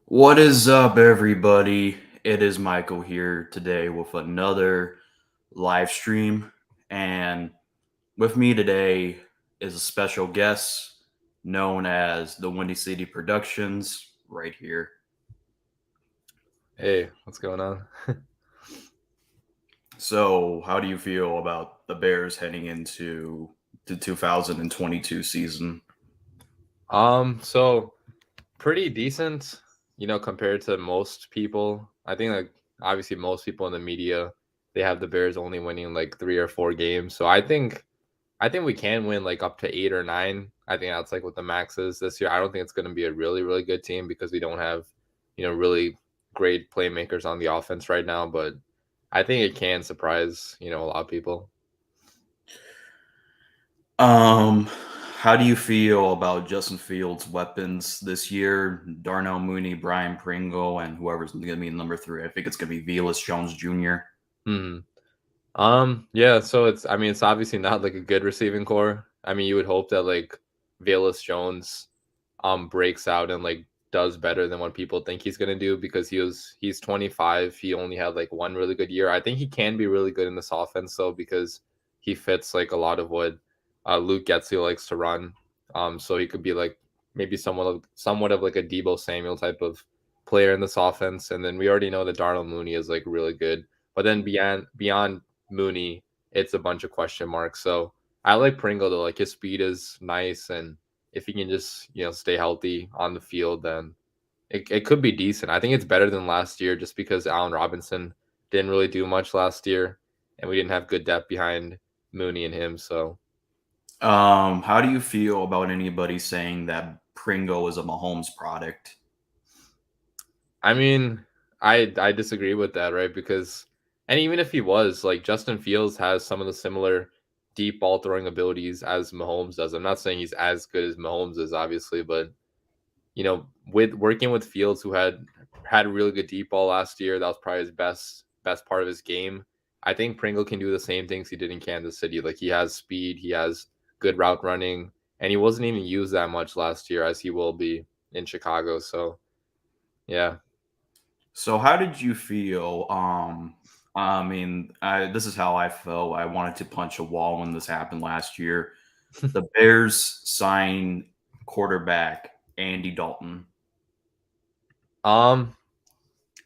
What is up, everybody? It is Michael here today with another live stream. And with me today is a special guest known as the Windy City Productions, right here. Hey, what's going on? So, how do you feel about the Bears heading into the 2022 season? So pretty decent, compared to most people. I think like obviously most people in the media, they have the Bears only winning like 3 or 4 games. So I think we can win like up to 8 or 9. I think that's like what the max is this year. I don't think it's gonna be a really, really good team because we don't have, really great playmakers on the offense right now, but I think it can surprise, a lot of people. Um, how do you feel about Justin Fields' weapons this year? Darnell Mooney, Brian Pringle, and whoever's going to be number three. I think it's going to be Velus Jones Jr. Hmm. Yeah, so it's obviously not like a good receiving core. I mean, you would hope that like Velus Jones breaks out and like does better than what people think he's gonna do because he's 25. He only had like one really good year. I think he can be really good in this offense though because he fits like a lot of what Luke Getsy likes to run. So he could be like maybe somewhat of like a Debo Samuel type of player in this offense. And then we already know that Darnell Mooney is like really good. But then beyond Mooney, it's a bunch of question marks. So I like Pringle though. Like his speed is nice, and if he can just stay healthy on the field, then it could be decent. I think it's better than last year just because Allen Robinson didn't really do much last year, and we didn't have good depth behind Mooney and him. So How do you feel about anybody saying that Pringle is a Mahomes product? I mean, I disagree with that, right? Because and even if he was, like Justin Fields has some of the similar deep ball throwing abilities as Mahomes does. I'm not saying he's as good as Mahomes is, obviously, but with working with Fields, who had a really good deep ball last year, that was probably his best part of his game. I think Pringle can do the same things he did in Kansas City. Like he has speed, he has good route running, and he wasn't even used that much last year as he will be in Chicago. So yeah. So, how did you feel? This is how I felt. I wanted to punch a wall when this happened last year. The Bears signed quarterback Andy Dalton. Um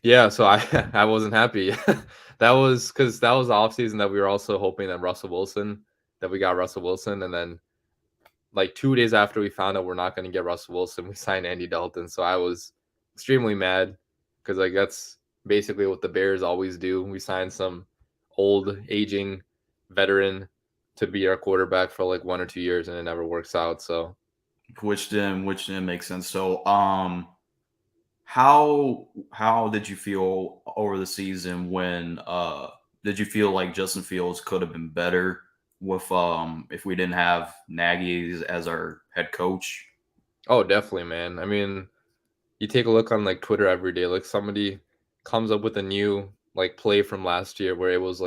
yeah, so I I wasn't happy. That was because that was the offseason that we were also hoping that we got Russell Wilson, and then like 2 days after we found out we're not going to get Russell Wilson, we signed Andy Dalton. So I was extremely mad because like that's basically what the Bears always do. We sign some old aging veteran to be our quarterback for like 1 or 2 years, and it never works out. So Which didn't make sense. So, how did you feel over the season when did you feel like Justin Fields could have been better with if we didn't have Nagy as our head coach? oh, definitely, man. I mean, you take a look on like Twitter every day, like somebody comes up with a new like play from last year where it was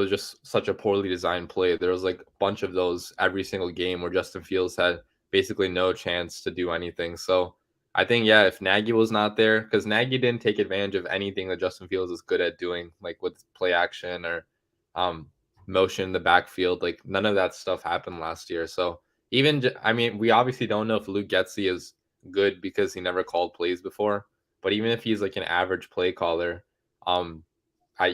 just such a poorly designed play. There was like a bunch of those every single game where Justin Fields had basically no chance to do anything. So I think yeah, if Nagy was not there, because Nagy didn't take advantage of anything that Justin Fields is good at doing, like with play action or um motion in the backfield, like none of that stuff happened last year. So I mean, we obviously don't know if Luke Getsy is good because he never called plays before. But even if he's like an average play caller, um,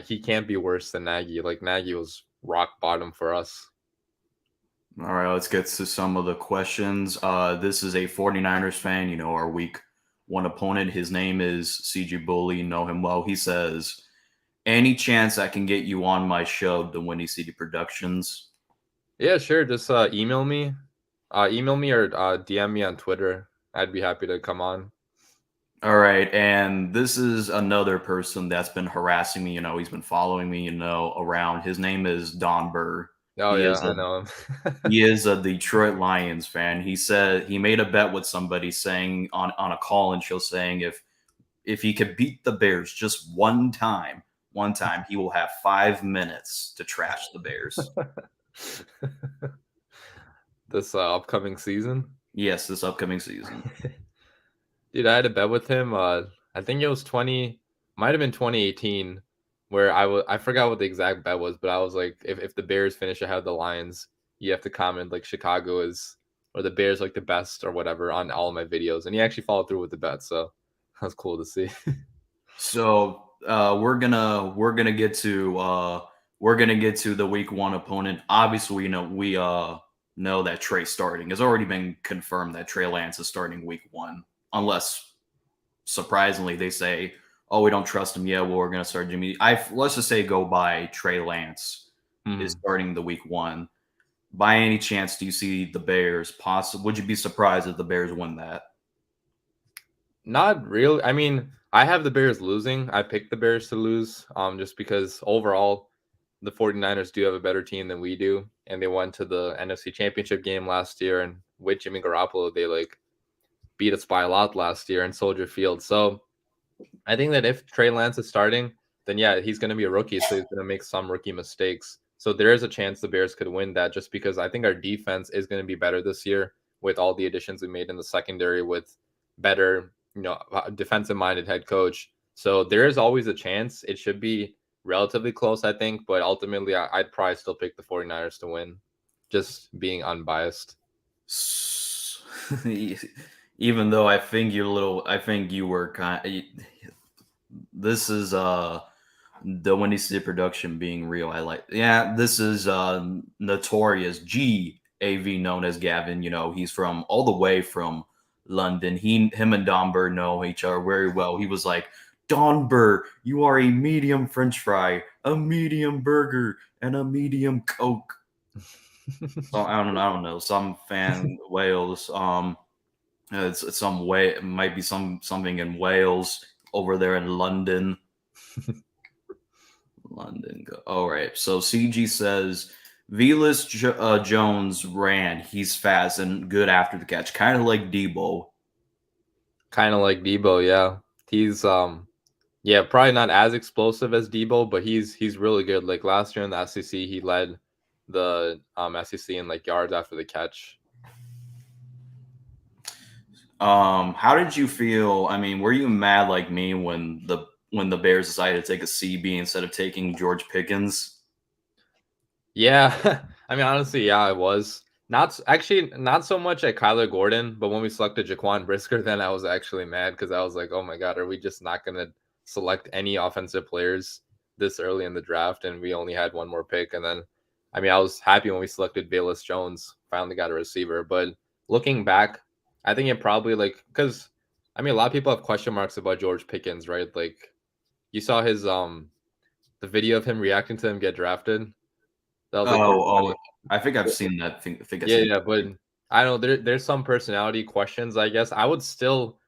he can't be worse than Nagy. Like Nagy was rock bottom for us. All right, let's get to some of the questions. This is a 49ers fan, our week one opponent. His name is CG Bully. You know him well. He says, any chance I can get you on my show, the Windy City Productions? Yeah, sure. Just email me or DM me on Twitter. I'd be happy to come on. All right, and this is another person that's been harassing me. He's been following me, around. His name is Don Burr. Oh He yeah, is I a know him. he is a Detroit Lions fan. He said he made a bet with somebody saying on a call and show saying if he could beat the Bears just one time, he will have 5 minutes to trash the Bears. This upcoming season. Yes, this upcoming season. Dude, I had a bet with him. I think it was might have been 2018, where I forgot what the exact bet was, but I was like, if the Bears finish ahead of the Lions, you have to comment like Chicago is or the Bears like the best or whatever on all of my videos, and he actually followed through with the bet, so that was cool to see. So we're gonna get to the week one opponent. Obviously, we know that Trey's starting. It's already been confirmed that Trey Lance is starting week one, unless surprisingly they say, "Oh, we don't trust him yet. Well, we're gonna start Jimmy." Let's just say go by Trey Lance is Mhm. starting the week one. By any chance, do you see the Bears possible? Would you be surprised if the Bears win that? Not really. I mean, I have the Bears losing. I picked the Bears to lose, just because overall the 49ers do have a better team than we do, and they went to the NFC Championship game last year, and with Jimmy Garoppolo, they like beat us by a lot last year in Soldier Field. So I think that if Trey Lance is starting, then yeah, he's going to be a rookie, so he's going to make some rookie mistakes. So there is a chance the Bears could win that, just because I think our defense is going to be better this year with all the additions we made in the secondary, with better, defensive-minded head coach. So there is always a chance. It should be relatively close, I think, but ultimately I'd probably still pick the 49ers to win, just being unbiased. Even though I think you were kind. This is the Windy City production being real. Yeah, this is notorious GAV known as Gavin. He's from all the way from London. Him and Don Burr know each other very well. He was like, Don Burr, you are a medium French fry, a medium burger, and a medium Coke. So I don't know. Some fan Wales. It's some way. It might be something in Wales over there in London. London. All right. So CG says Jones ran. He's fast and good after the catch, kind of like Debo. Kind of like Debo, yeah. He's Yeah, probably not as explosive as Debo, but he's really good. Like last year in the SEC, he led the SEC in like yards after the catch. How did you feel? I mean, were you mad like me when the Bears decided to take a CB instead of taking George Pickens? Yeah, I mean honestly, yeah, I was not so much at Kyler Gordon, but when we selected Jaquan Brisker, then I was actually mad because I was like, oh my god, are we just not gonna select any offensive players this early in the draft? And we only had one more pick, and then I mean I was happy when we selected Velus Jones, finally got a receiver. But looking back, I think it probably like because I mean a lot of people have question marks about George Pickens, right? Like you saw his the video of him reacting to him get drafted. That was like pretty Oh, funny. I think I've seen that. Think I've Yeah, seen. yeah, but I don't know. There's some personality questions, I guess. I still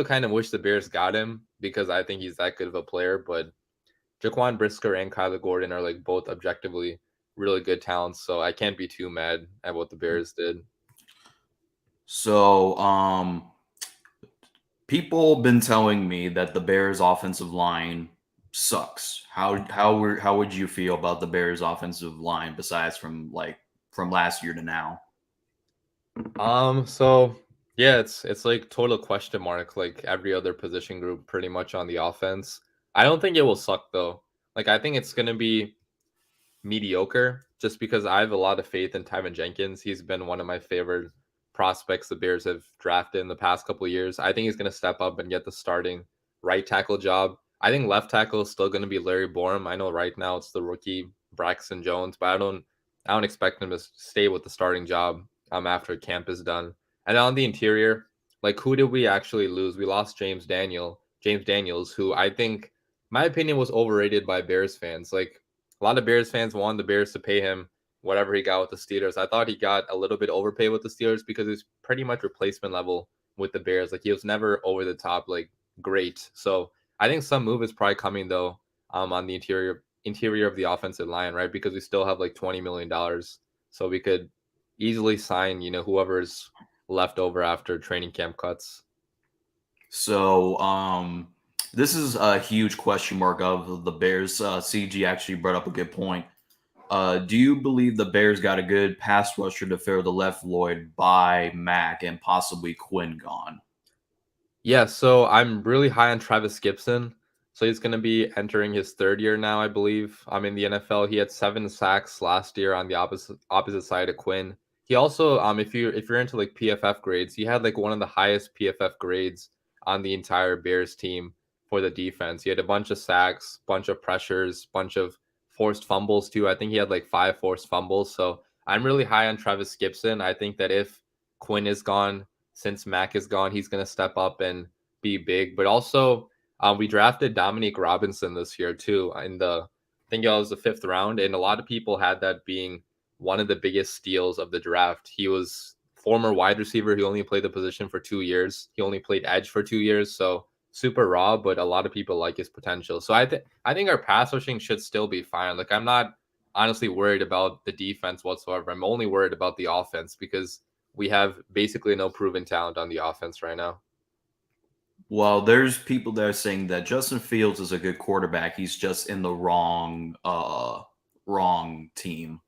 kind of wish the Bears got him because I think he's that good of a player. But Jaquan Brisker and Kyler Gordon are like both objectively really good talents, so I can't be too mad at what the Bears did. So, people been telling me that the Bears offensive line sucks. How would you feel about the Bears offensive line besides from last year to now? So yeah, it's like total question mark, like every other position group pretty much on the offense. I don't think it will suck though. Like I think it's gonna be mediocre just because I have a lot of faith in Tyven Jenkins. He's been one of my favorite prospects the Bears have drafted in the past couple of years. I think he's going to step up and get the starting right tackle job. I think left tackle is still going to be Larry Borum. I know right now it's the rookie Braxton Jones, but I don't expect him to stay with the starting job after camp is done. And on the interior, like who did we actually lose? We lost James Daniels, who I think my opinion was overrated by Bears fans. Like a lot of Bears fans wanted the Bears to pay him whatever he got with the Steelers. I thought he got a little bit overpaid with the Steelers because he's pretty much replacement level with the Bears. Like he was never over the top, like great. So I think some move is probably coming though, on the interior of the offensive line, right? Because we still have like $20 million, so we could easily sign, whoever's left over after training camp cuts. So, this is a huge question mark of the Bears. CG actually brought up a good point. Do you believe the Bears got a good pass rusher to fill the left void by Mack and possibly Quinn gone? Yeah, so I'm really high on Travis Gibson. So he's going to be entering his third year now, I believe. I'm in the NFL. He had 7 sacks last year on the opposite side of Quinn. He also, if you're into like PFF grades, he had like one of the highest PFF grades on the entire Bears team for the defense. He had a bunch of sacks, bunch of pressures, bunch of forced fumbles too. I think he had like 5 forced fumbles. So I'm really high on Travis Gibson. I think that if Quinn is gone, since Mac is gone, he's going to step up and be big. But also, we drafted Dominique Robinson this year too. I think it was the 5th round, and a lot of people had that being one of the biggest steals of the draft. He was former wide receiver. He only played the position for 2 years. He only played edge for 2 years, so super raw. But a lot of people like his potential. So I think our pass rushing should still be fine. Like I'm not honestly worried about the defense whatsoever. I'm only worried about the offense because we have basically no proven talent on the offense right now. Well, there's people that are saying that Justin Fields is a good quarterback. He's just in the wrong team.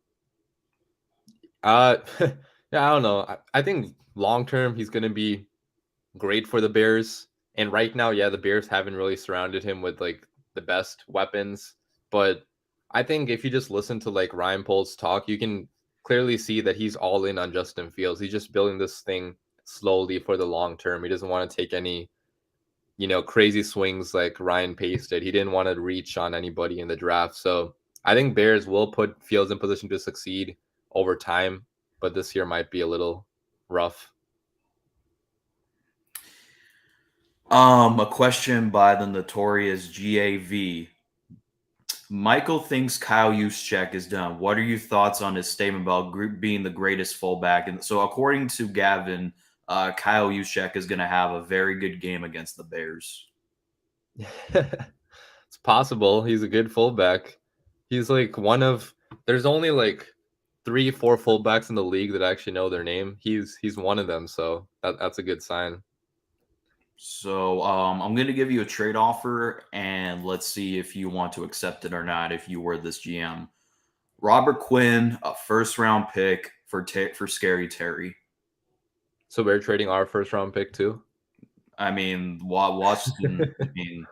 Uh, yeah, I don't know. I think long term he's going to be great for the Bears. And right now, yeah, the Bears haven't really surrounded him with like the best weapons. But I think if you just listen to like Ryan Poles talk, you can clearly see that he's all in on Justin Fields. He's just building this thing slowly for the long term. He doesn't want to take any crazy swings like Ryan Pace did. He didn't want to reach on anybody in the draft. So I think Bears will put Fields in position to succeed over time, but this year might be a little rough. A question by the notorious GAV. Michael thinks Kyle Juszczyk is done. What are your thoughts on his statement about being the greatest fullback? And so, according to Gavin, Kyle Juszczyk is going to have a very good game against the Bears. It's possible. He's a good fullback. He's like there's only like 3, 4 fullbacks in the league that actually know their name. He's one of them, so that's a good sign. So I'm going to give you a trade offer, and let's see if you want to accept it or not. If you were this GM, Robert Quinn, a first-round pick for Scary Terry. So we're trading our first round pick too. I mean, Washington. I mean,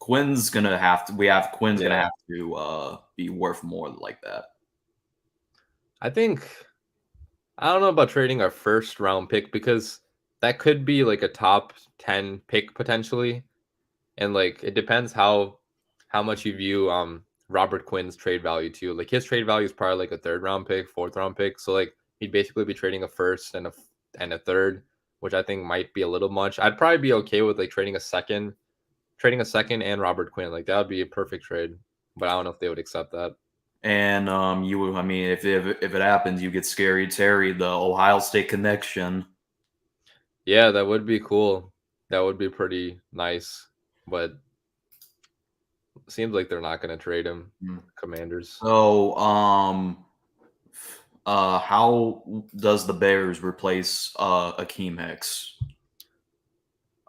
Quinn's gonna have to. Quinn's gonna Yeah. have to be worth more like that. I don't know about trading our first round pick because that could be like a top 10 pick potentially. And like it depends how much you view Robert Quinn's trade value too. Like his trade value is probably like a 3rd round pick, 4th round pick. So like he'd basically be trading a first and a third, which I think might be a little much. I'd probably be okay with like trading a second and Robert Quinn. Like that would be a perfect trade. But I don't know if they would accept that. And I mean, if it happens, you get Scary Terry, the Ohio State connection. Yeah, that would be cool. That would be pretty nice. But it seems like they're not going to trade him. Commanders. So, how does the Bears replace Akeem Hicks?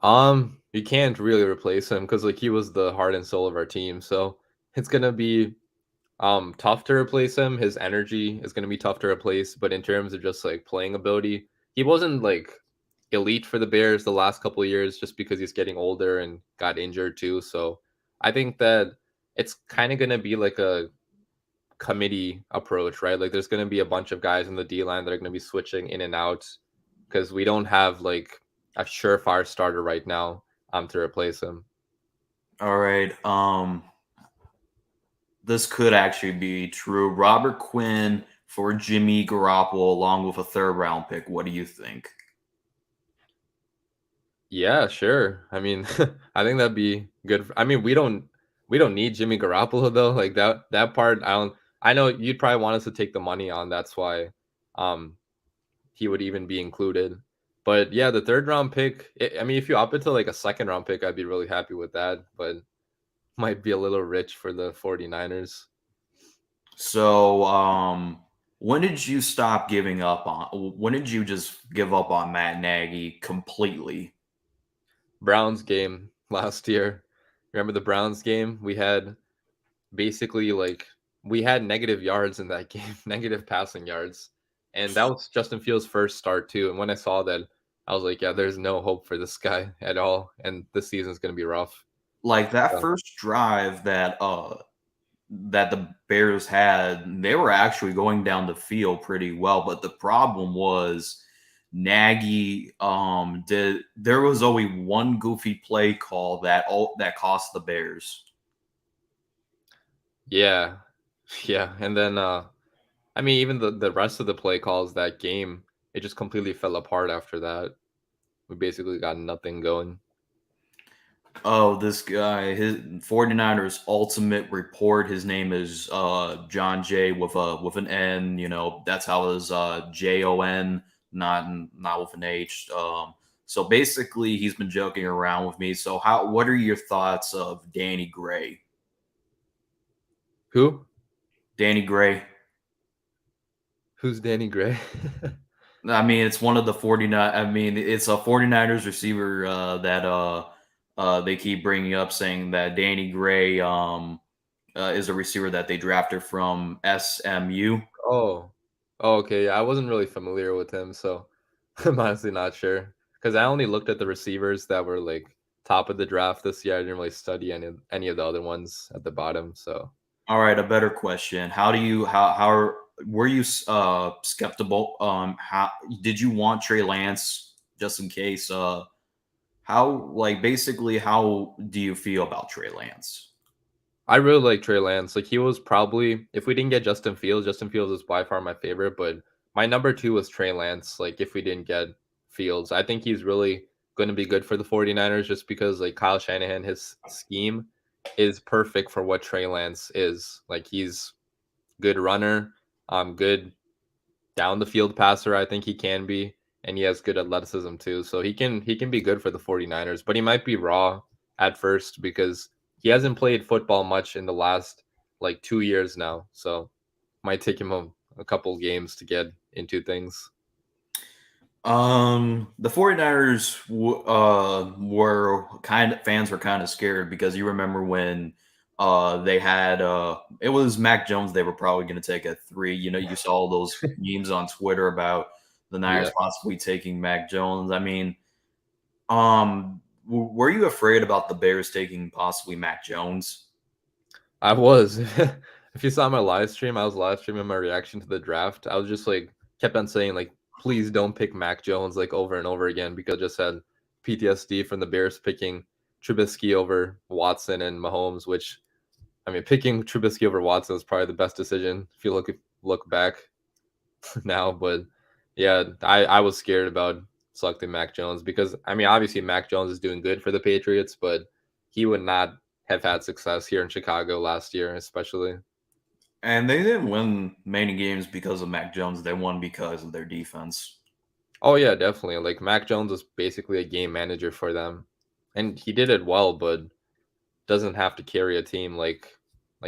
You can't really replace him because like he was the heart and soul of our team. So it's gonna be tough to replace him. His energy is gonna be tough to replace. But in terms of just like playing ability, he wasn't like elite for the Bears the last couple of years just because he's getting older and got injured too. So I think that it's kind of gonna be like a committee approach, right? Like there's going to be a bunch of guys in the D line that are going to be switching in and out because we don't have like a surefire starter right now to replace him. All right. This could actually be true. Robert Quinn for Jimmy Garoppolo along with a 3rd-round pick. What do you think? Yeah, sure. I mean, I think that'd be good. I mean, we don't need Jimmy Garoppolo though. Like that part, I know you'd probably want us to take the money on. That's why um he would even be included. But yeah, the 3rd round pick, I mean, if you up it to like a 2nd round pick, I'd be really happy with that. But might be a little rich for the 49ers. So, when did you stop giving up on? When did you just give up on Matt Nagy completely? Browns game last year. Remember the Browns game? Basically like we had negative yards in that game, negative passing yards. And that was Justin Fields' first start too. And when I saw that, I was like, yeah, there's no hope for this guy at all, and this season's gonna be rough. Like that So, first drive that the Bears had, they were actually going down the field pretty well, but the problem was Nagy did there was only one goofy play call that cost the Bears. yeah, yeah, and then I mean, even the rest of the play calls that game, it just completely fell apart after that. We basically got nothing going. Oh, this guy, his 49ers ultimate report. His name is John Jay with an N. You know, that's how his Jon, not with an H. So basically, he's been joking around with me. So what are your thoughts of Danny Gray? Who? Danny Gray. Who's Danny Gray? I mean, it's one of the 49. I mean, it's a 49ers receiver that they keep bringing up, saying that Danny Gray is a receiver that they drafted from SMU. Oh. Oh, okay. Yeah, I wasn't really familiar with him, so I'm honestly not sure. Because I only looked at the receivers that were like top of the draft this year. I didn't really study any of the other ones at the bottom. So All right, a better question. Were you skeptical? How did you want Trey Lance just in case? How like basically how do you feel about Trey Lance? I really like Trey Lance. Like he was probably if we didn't get Justin Fields is by far my favorite, but my number two was Trey Lance. Like if we didn't get Fields, I think he's really going to be good for the 49ers just because like Kyle Shanahan, his scheme is perfect for what Trey Lance is. Like he's good runner, good down the field passer. I think he can be, and he has good athleticism too. So he can be good for the 49ers, but he might be raw at first because he hasn't played football much in the last like 2 years now. So might take him a couple games to get into things. The 49ers were fans were kind of scared because you remember when they had it was Mac Jones they were probably going to take at 3. You know, you saw those memes on Twitter about the Niners Yeah, possibly taking Mac Jones. I mean, were you afraid about the Bears taking possibly Mac Jones? I was. If you saw my live stream, I was live streaming my reaction to the draft. I was just like kept on saying like, please don't pick Mac Jones like over and over again because I just had PTSD from the Bears picking Trubisky over Watson and Mahomes. Which I mean, picking Trubisky over Watson was probably the best decision if you look back now. But yeah, I was scared about selecting Mac Jones because I mean, obviously Mac Jones is doing good for the Patriots, but he would not have had success here in Chicago last year, especially. And they didn't win many games because of Mac Jones. They won because of their defense. Oh yeah, definitely. Like Mac Jones was basically a game manager for them, and he did it well, but doesn't have to carry a team like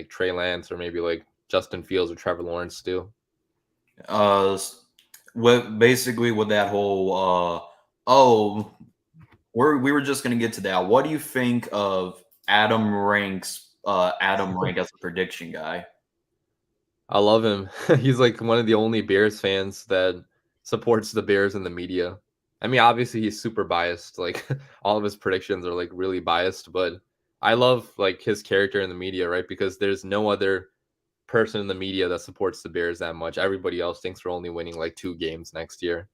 Trey Lance or maybe like Justin Fields or Trevor Lawrence do. Uh, with that whole oh, we were just gonna get to that. What do you think of Adam Rank as a prediction guy? I love him. He's like one of the only Bears fans that supports the Bears in the media. I mean, obviously he's super biased. Like all of his predictions are like really biased, but I love like his character in the media, right? Because there's no other person in the media that supports the Bears that much. Everybody else thinks we're only winning like 2 games next year.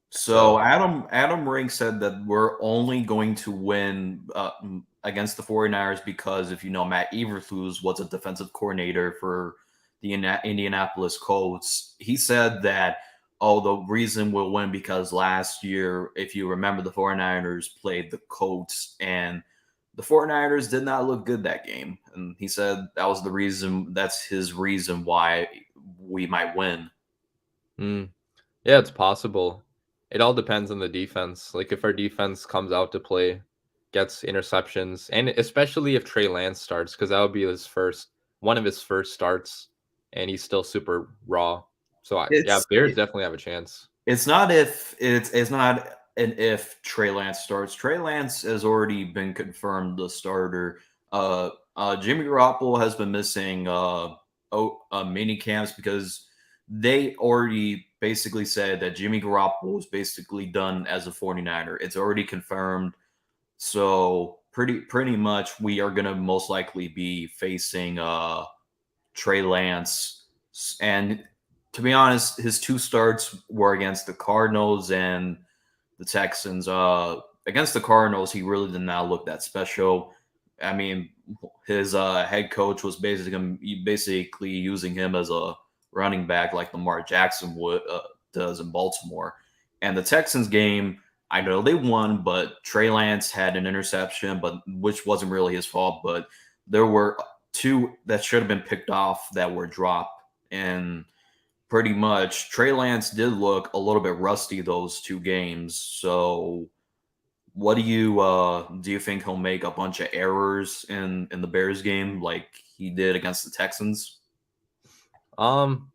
So So, Adam Rank said that we're only going to win against the 49ers because if you know Matt Eberflus was a defensive coordinator for the Indianapolis Colts. He said that the reason we'll win because last year, if you remember, the 49ers played the Colts and the 49ers did not look good that game. And he said that's his reason why we might win. mm, yeah, it's possible. It all depends on the defense. Like if our defense comes out to play, gets interceptions, and especially if Trey Lance starts, because that would be one of his first starts, and he's still super raw. So yeah, It's Bears definitely have a chance. it's not an if Trey Lance starts. Trey Lance has already been confirmed the starter. Jimmy Garoppolo has been missing mini camps because they already basically said that Jimmy Garoppolo was basically done as a 49er. It's already confirmed. So pretty much we are gonna most likely be facing Trey Lance. And to be honest, his two starts were against the Cardinals and the Texans. Against the Cardinals, he really did not look that special. I mean, his head coach was basically using him as a running back like Lamar Jackson does in Baltimore. And the Texans game, I know they won, but Trey Lance had an interception, but which wasn't really his fault. But there were two that should have been picked off that were dropped, and pretty much Trey Lance did look a little bit rusty those two games. So what do you think he'll make a bunch of errors in the Bears game like he did against the Texans? Um,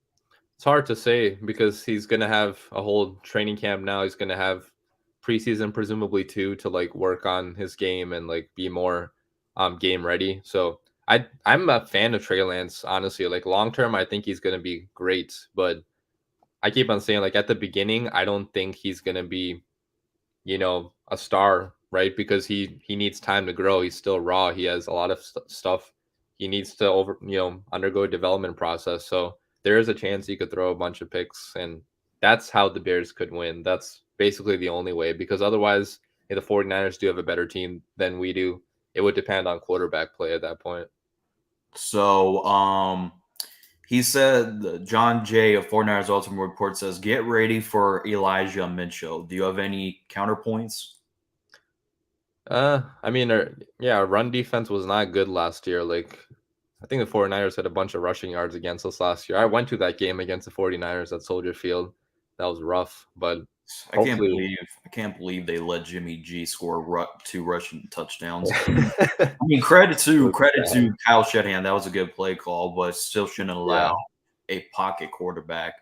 it's hard to say because he's gonna have a whole training camp now. He's gonna have preseason presumably too to like work on his game and like be more game ready. So I'm a fan of Trey Lance, honestly. Like long term, I think he's gonna be great, but I keep on saying like at the beginning, I don't think he's gonna be, a star, right? Because he needs time to grow. He's still raw. He has a lot of stuff he needs to undergo a development process. So there is a chance he could throw a bunch of picks, and that's how the Bears could win. That's basically the only way, because otherwise, if the 49ers do have a better team than we do, it would depend on quarterback play at that point. So he said John Jay of 49ers Ultimate Report says get ready for Elijah Mitchell. Do you have any counterpoints? I mean, yeah, our run defense was not good last year. Like, I think the 49ers had a bunch of rushing yards against us last year. I went to that game against the 49ers at Soldier Field. That was rough, but I can't hopefully. believe I can't believe they let Jimmy G score two rushing touchdowns. I mean, credit to Looks credit bad. to Kyle Shanahan. That was a good play call, but still shouldn't Yeah. allow a pocket quarterback.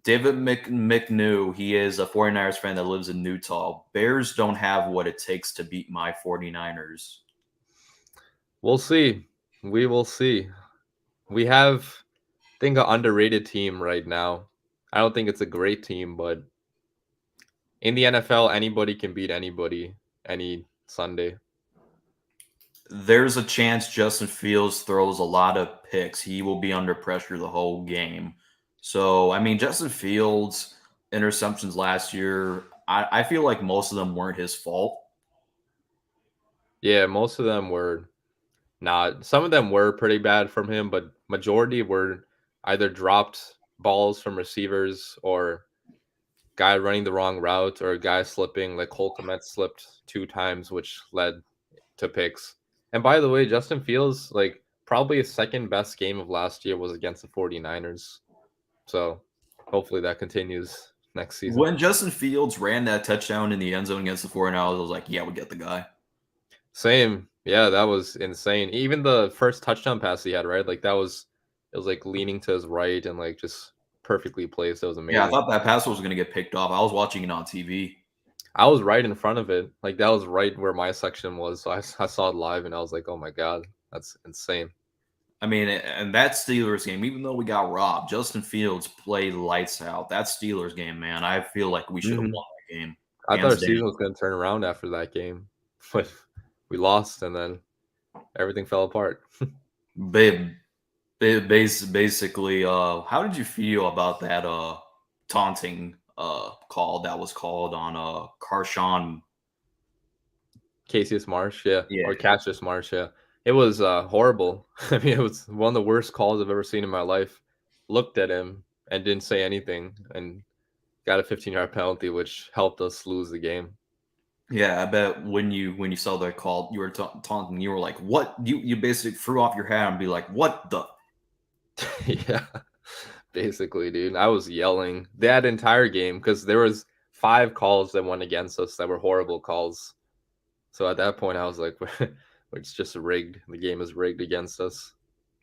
David McNew, he is a 49ers fan that lives in Utah. Bears don't have what it takes to beat my 49ers. We'll see. We will see. We have, I think, an underrated team right now. I don't think it's a great team, but in the NFL, anybody can beat anybody any Sunday. There's a chance Justin Fields throws a lot of picks. He will be under pressure the whole game. So, I mean, Justin Fields' interceptions last year, I feel like most of them weren't his fault. Yeah, most of them were not. Some of them were pretty bad from him, but majority were either dropped balls from receivers or guy running the wrong route or a guy slipping. Like Cole Kmet slipped 2 times, which led to picks. And by the way, Justin Fields, like probably his second best game of last year was against the 49ers. So hopefully that continues next season. When Justin Fields ran that touchdown in the end zone against the 49ers, I was like, yeah, we get the guy. Same. Yeah, that was insane. Even the first touchdown pass he had, right? Like it was like leaning to his right and like just perfectly placed. That was Yeah, I amazing. thought that pass was going to get picked off. I was watching it on TV. I was right in front of it. Like that was right where my section was. So I saw it live and I was like, oh my God, that's insane. I mean, and that Steelers game, even though we got robbed, Justin Fields played lights out. That Steelers game, man, I feel like we should have Hmm. won that game, I thought hands our down. season was going to turn around after that game, but we lost and then everything fell apart. Babe, basically, how did you feel about that taunting call that was called on Carshawn? Cassius Marsh, yeah, Yeah, or Cassius Marsh, yeah. It was horrible. I mean, it was one of the worst calls I've ever seen in my life. Looked at him and didn't say anything, and got a 15-yard penalty, which helped us lose the game. yeah. I bet when you saw that call, you were taunting. You were like, "What?" You basically threw off your hat and be like, "What the?" Yeah, basically, dude. I was yelling that entire game because there was 5 calls that went against us that were horrible calls. So at that point, I was like, "It's just rigged. The game is rigged against us."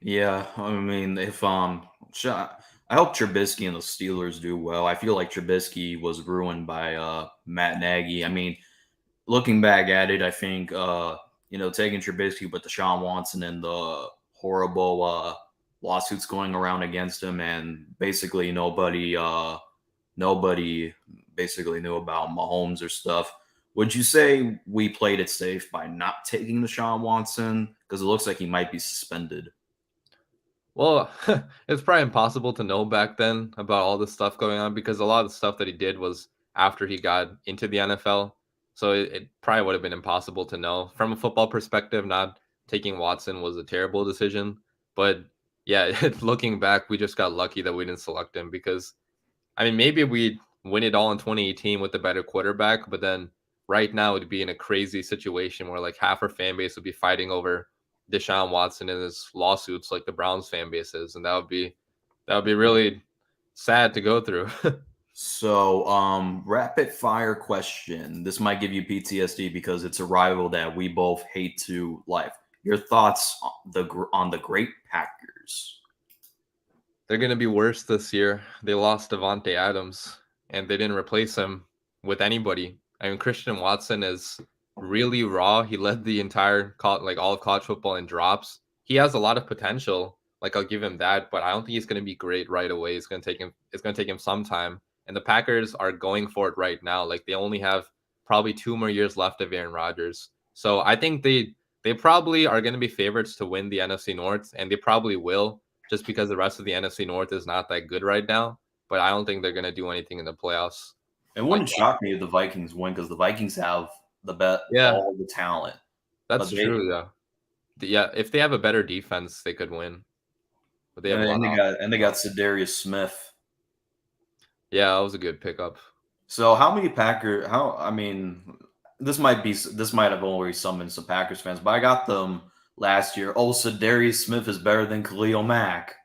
Yeah, I mean, if I hope Trubisky and the Steelers do well. I feel like Trubisky was ruined by Matt Nagy. I mean, looking back at it, I think taking Trubisky with Deshaun Watson and the horrible lawsuits going around against him, and basically nobody basically knew about Mahomes or stuff. Would you say we played it safe by not taking Deshaun Watson? Because it looks like he might be suspended. Well, it's probably impossible to know back then about all this stuff going on because a lot of the stuff that he did was after he got into the NFL. So it probably would have been impossible to know. From a football perspective, not taking Watson was a terrible decision. But yeah, looking back, we just got lucky that we didn't select him because I mean, maybe we'd win it all in 2018 with a better quarterback, but then right now it'd be in a crazy situation where like half our fan base would be fighting over Deshaun Watson and his lawsuits like the Browns fan base is, and that would be really sad to go through. So, rapid fire question. This might give you PTSD because it's a rival that we both hate to life. Your thoughts on the Great Packers? They're going to be worse this year. They lost Devontae Adams and they didn't replace him with anybody. I mean, Christian Watson is really raw. He led the entire like all of college football in drops. He has a lot of potential. Like I'll give him that, but I don't think he's going to be great right away. It's going to take him some time. And the Packers are going for it right now. Like they only have probably 2 more years left of Aaron Rodgers. So I think they probably are going to be favorites to win the NFC North, and they probably will just because the rest of the NFC North is not that good right now. But I don't think they're going to do anything in the playoffs It like wouldn't that. shock me if the Vikings win because the Vikings have the bet Yeah, all the talent, that's but they true. Yeah. Yeah, if they have a better defense, they could win. But they have a lot and of they got offense. Sedarius Smith. Yeah, that was a good pickup. So how many Packer? How I mean, this might have already summoned some Packers fans, but I got them last year. Oh, Sedarius Smith is better than Khalil Mack.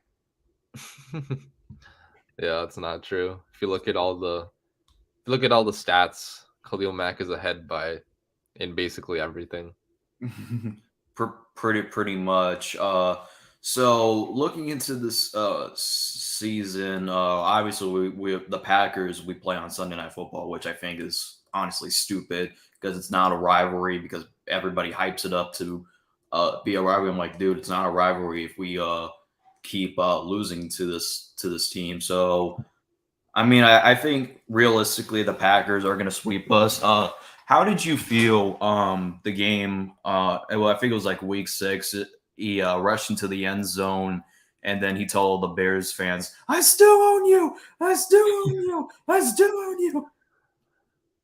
Yeah, that's not true. If you look at all the stats, Khalil Mack is ahead by in basically everything. Pretty much. So looking into this season, obviously we the Packers we play on Sunday Night Football, which I think is honestly stupid because it's not a rivalry because everybody hypes it up to be a rivalry. I'm like, dude, it's not a rivalry if we keep losing to this team. So I mean, I think realistically the Packers are going to sweep us. How did you feel the game? Well, I think it was like week 6. He rushed into the end zone, and then he told the Bears fans, "I still own you. I still own you. I still own you."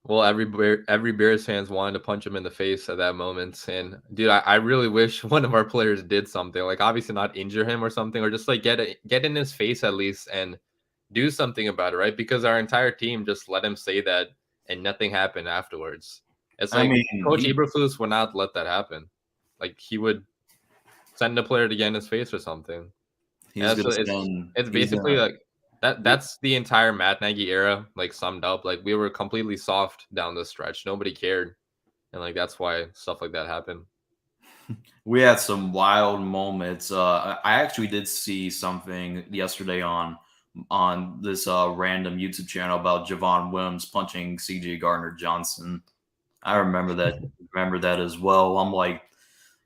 Well, every Bears fans wanted to punch him in the face at that moment. And dude, I really wish one of our players did something. Like obviously not injure him or something, or just like get in his face at least and do something about it, right? Because our entire team just let him say that and nothing happened afterwards. It's I like mean, Coach Eberflus would not let that happen. Like he would send a player to get in his face or something. And he's that's gonna spend. it's He's basically gonna. like that. That's the entire Matt Nagy era, like summed up. Like we were completely soft down the stretch. Nobody cared, and like that's why stuff like that happened. We had some wild moments. I actually did see something yesterday on this random YouTube channel about Javon Wims punching CJ Gardner-Johnson. I remember that as well. I'm like,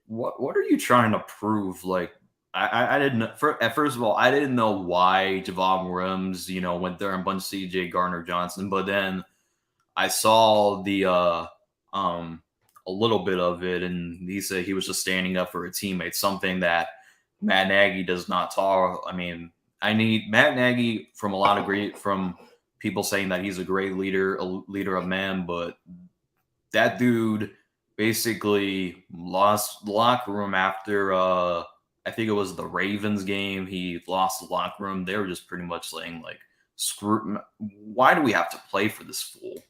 what are you trying to prove? Like, I didn't. First of all, I didn't know why Javon Wims, went there and punched CJ Gardner-Johnson, but then I saw the um a little bit of it, and he said he was just standing up for a teammate, something that Matt Nagy does not talk. I mean, I need Matt Nagy from people saying that he's a leader of men, but that dude basically lost the locker room after I think it was the Ravens game. He lost the locker room. They were just pretty much saying like, "Screw! Why do we have to play for this fool?"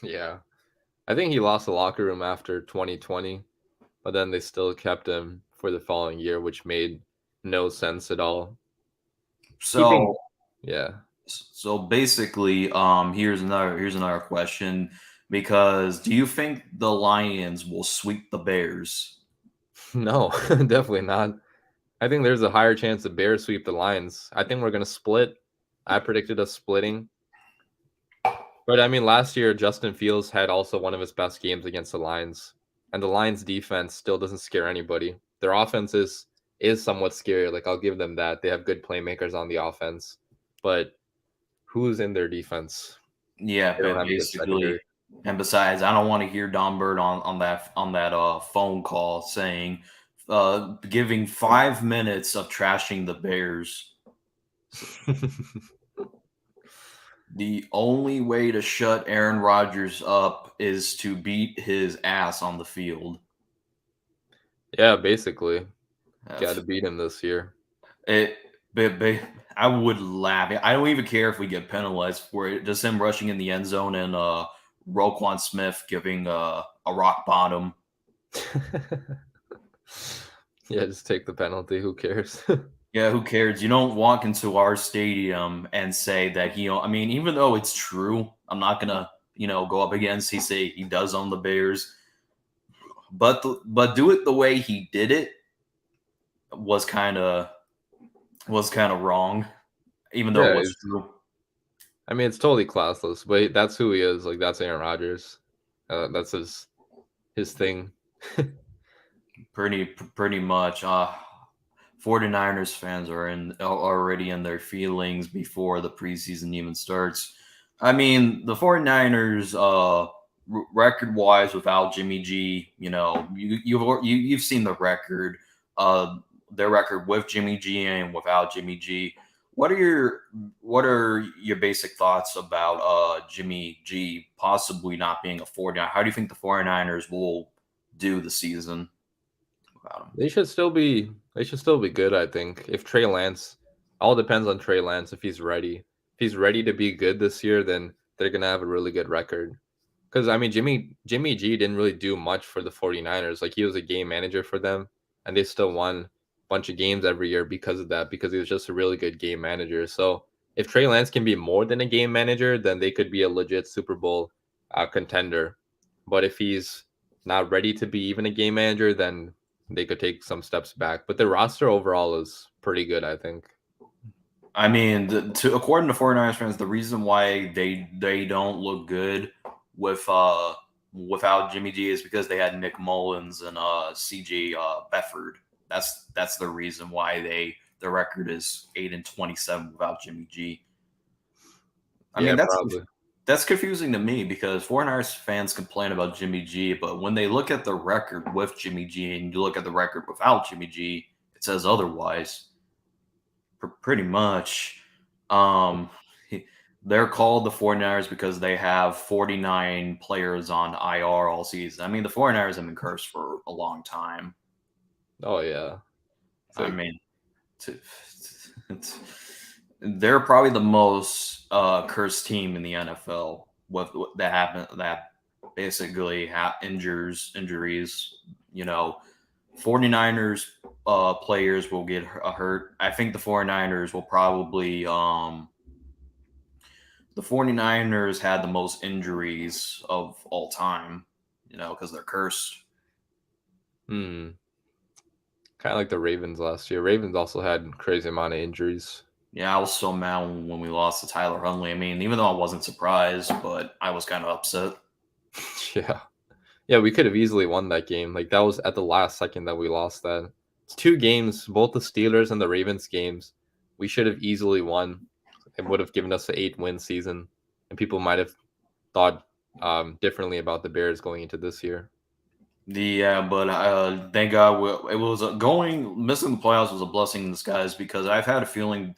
Yeah, I think he lost the locker room after 2020, but then they still kept him for the following year, which made no sense at all. Keeping, So yeah, so basically, here's another question because do you think the Lions will sweep the Bears? no, definitely not. I think there's a higher chance the Bears sweep the Lions. I think we're gonna split. I predicted us splitting. But I mean, last year Justin Fields had also one of his best games against the Lions, and the Lions' defense still doesn't scare anybody. Their offense is is somewhat scary. Like, I'll give them that. They have good playmakers on the offense, but who's in their defense? Yeah, They don't but have a good secondary. basically, and besides, I don't want to hear Don Bird on that phone call saying, giving 5 minutes of trashing the Bears. The only way to shut Aaron Rodgers up is to beat his ass on the field. Yeah, basically. Got That's to beat him this year. it. But I would laugh. I don't even care if we get penalized for it. Just him rushing in the end zone and Roquan Smith giving a rock bottom. Yeah, just take the penalty. Who cares? Yeah, who cares? You don't walk into our stadium and say that he. I mean, even though it's true, I'm not gonna go up against. He does own the Bears, but do it the way he did it was kind of wrong, even though it Yeah, was true. I mean, it's totally classless, but that's who he is. Like, that's Aaron Rodgers. That's his thing. Pretty much. 49ers fans are already in their feelings before the preseason even starts. I mean, the 49ers, record wise, without Jimmy G, you've seen the record, their record with Jimmy G and without Jimmy G. What are your basic thoughts about Jimmy G possibly not being a 49? How do you think the 49ers will do the season without him? They should still be. They should still be good. I think if Trey Lance, all depends on Trey Lance if he's ready. If he's ready to be good this year, then they're gonna have a really good record. Because I mean, Jimmy G didn't really do much for the 49ers. Like, he was a game manager for them, and they still won a bunch of games every year because of that. Because he was just a really good game manager. So if Trey Lance can be more than a game manager, then they could be a legit Super Bowl contender. But if he's not ready to be even a game manager, then they could take some steps back. But the roster overall is pretty good, I think. I mean, according to 49ers fans, the reason why they don't look good with without Jimmy G is because they had Nick Mullins and CJ Beathard. That's the reason why their record is 8-27 without Jimmy G. I Yeah, mean, probably. that's confusing to me because 49ers fans complain about Jimmy G, but when they look at the record with Jimmy G and you look at the record without Jimmy G, it says otherwise. Pretty much. Um, they're called the 49ers because they have 49 players on IR all season. I mean, the 49ers have been cursed for a long time. Oh yeah. It's I like, mean, to, they're probably the most cursed team in the NFL that basically injuries. 49ers players will get hurt. I think the 49ers will probably the 49ers had the most injuries of all time, because they're cursed. kind of like the Ravens last year. Ravens also had crazy amount of injuries. Yeah, I was so mad when we lost to Tyler Huntley. I mean, even though I wasn't surprised, but I was kind of upset. Yeah. Yeah, we could have easily won that game. Like, that was at the last second that we lost that. It's two games, both the Steelers and the Ravens games. We should have easily won. It would have given us an 8-win season, and people might have thought differently about the Bears going into this year. But thank God it was missing the playoffs was a blessing in disguise because I've had a feeling.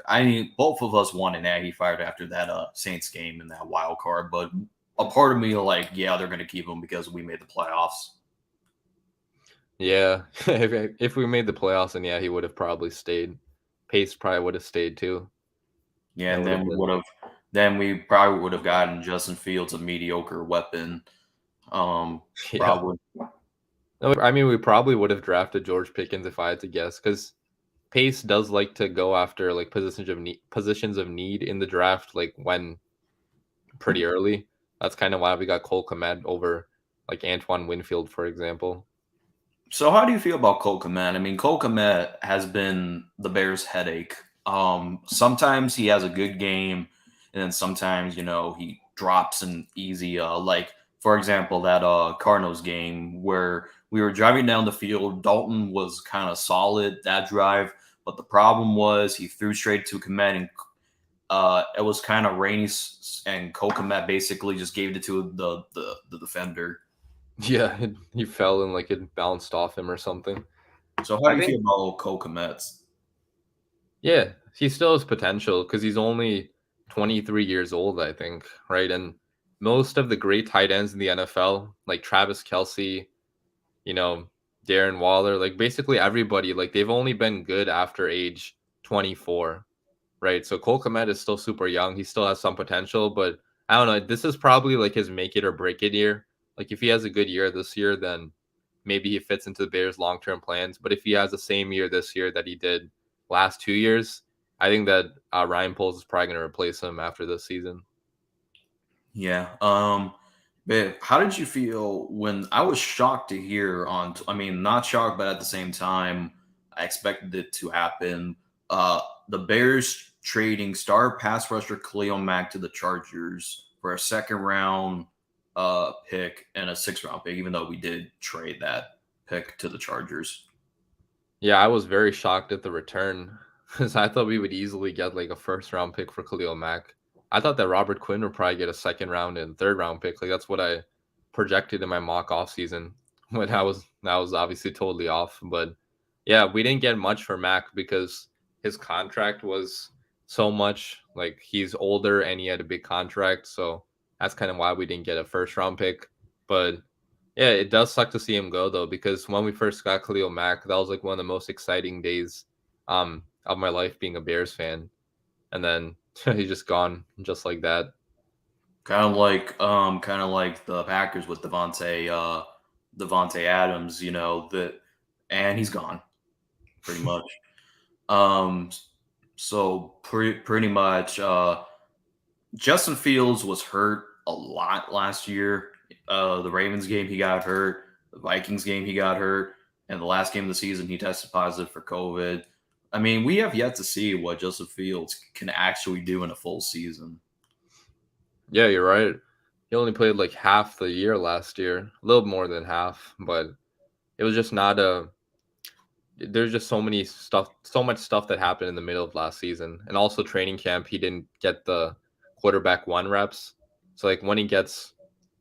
I mean, both of us wanted Nagy fired after that Saints game and that wild card, but a part of me yeah, they're going to keep him because we made the playoffs. Yeah, if we made the playoffs, then yeah, he would have probably stayed. Pace probably would have stayed too. Yeah, It and would have been. then we probably would have gotten Justin Fields a mediocre weapon. Yeah. Probably. No, I mean, we probably would have drafted George Pickens if I had to guess, because Pace does like to go after like positions of need in the draft, like when pretty early. That's kind of why we got Cole Kmet over like Antoine Winfield, for example. So how do you feel about Cole Kmet? I mean, Cole Kmet has been the Bears' headache. Sometimes he has a good game, and then sometimes he drops an easy for example, that Cardinals game where we were driving down the field. Dalton was kind of solid that drive, but the problem was he threw straight to Komet, and it was kind of rainy, and Komet basically just gave it to the defender. Yeah, he fell and like it bounced off him or something. So how I do you think, feel about Komet? yeah, he still has potential because he's only 23 years old, I think, right? And most of the great tight ends in the NFL, like Travis Kelsey, you know, Darren Waller, like basically everybody, like they've only been good after age 24, right? So Cole Kmet is still super young. He still has some potential, but I don't know. This is probably like his make it or break it year. Like if he has a good year this year, then maybe he fits into the Bears' long term plans. But if he has the same year this year that he did last 2 years, I think that Ryan Poles is probably going to replace him after this season. Yeah. But how did you feel when I was shocked to hear on? I mean, not shocked, but at the same time, I expected it to happen. The Bears trading star pass rusher Khalil Mack to the Chargers for a second round pick and a sixth round pick, even though we did trade that pick to the Chargers. Yeah, I was very shocked at the return because I thought we would easily get like a first round pick for Khalil Mack. I thought that Robert Quinn would probably get a second round and third round pick. Like that's what I projected in my mock off season. But that was obviously totally off. But yeah, we didn't get much for Mack because his contract was so much. Like he's older and he had a big contract, so that's kind of why we didn't get a first round pick. But yeah, it does suck to see him go though, because when we first got Khalil Mack, that was like one of the most exciting days of my life being a Bears fan. And then he's just gone just like that. Kind of like the Packers with Devontae Adams, and he's gone pretty much. Um, so pretty much, Justin Fields was hurt a lot last year. The Ravens game he got hurt, the Vikings game he got hurt, and the last game of the season he tested positive for COVID. I mean, we have yet to see what Justin Fields can actually do in a full season. Yeah, you're right. He only played like half the year last year, a little more than half, but it was just not a there's just so much stuff that happened in the middle of last season. And also training camp, he didn't get the quarterback one reps. So like when he gets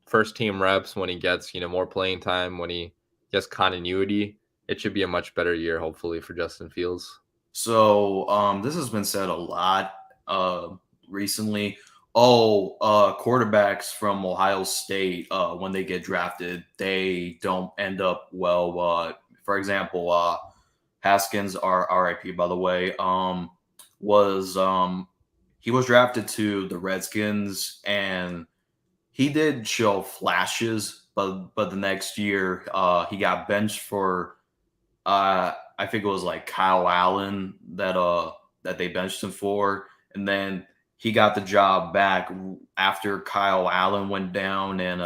first team reps, when he gets, more playing time, when he gets continuity, it should be a much better year, hopefully, for Justin Fields. So this has been said a lot uh, recently. Quarterbacks from Ohio State, when they get drafted, they don't end up well. For example, Haskins, RIP, by the way, was he was drafted to the Redskins, and he did show flashes, but the next year, he got benched for I think it was like Kyle Allen that they benched him for, and then he got the job back after Kyle Allen went down and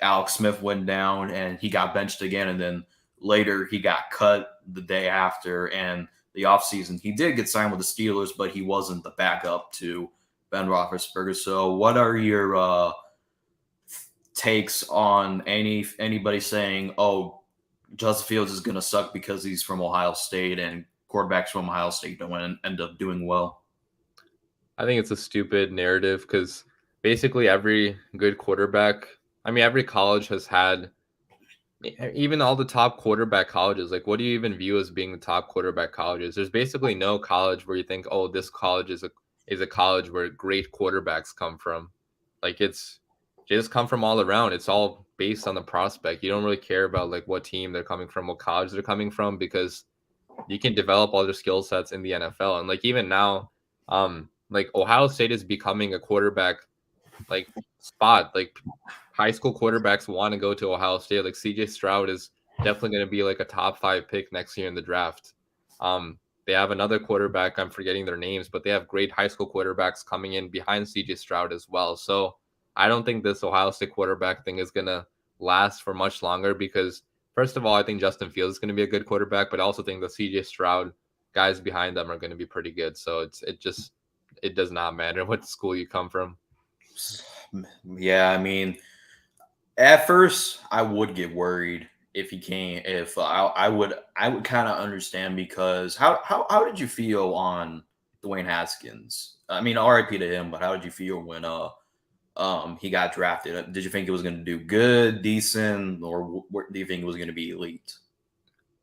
Alex Smith went down, and he got benched again, and then later he got cut the day after, and the offseason he did get signed with the Steelers, but he wasn't the backup to Ben Roethlisberger. So, what are your takes on anybody saying, "Oh, Justin Fields is going to suck because he's from Ohio State and quarterbacks from Ohio State don't end up doing well"? I think it's a stupid narrative because basically every good quarterback, I mean, every college has had, even all the top quarterback colleges, like what do you even view as being the top quarterback colleges? There's basically no college where you think, oh, this college is a college where great quarterbacks come from. Like they just come from all around. It's all based on the prospect. You don't really care about like what team they're coming from, what college they're coming from, because you can develop all their skill sets in the NFL. And like even now, like Ohio State is becoming a quarterback like spot. Like high school quarterbacks want to go to Ohio State. Like CJ Stroud is definitely going to be like a top 5 pick next year in the draft. They have another quarterback. I'm forgetting their names, but they have great high school quarterbacks coming in behind CJ Stroud as well. So I don't think this Ohio State quarterback thing is going to last for much longer because, first of all, I think Justin Fields is going to be a good quarterback, but I also think the CJ Stroud guys behind them are going to be pretty good. So it does not matter what school you come from. Yeah, I mean, At first, I would get worried if he came. If I would kind of understand because how did you feel on Dwayne Haskins? I mean, RIP to him, but how did you feel when he got drafted? Did you think it was going to do good, decent, or do you think it was going to be elite?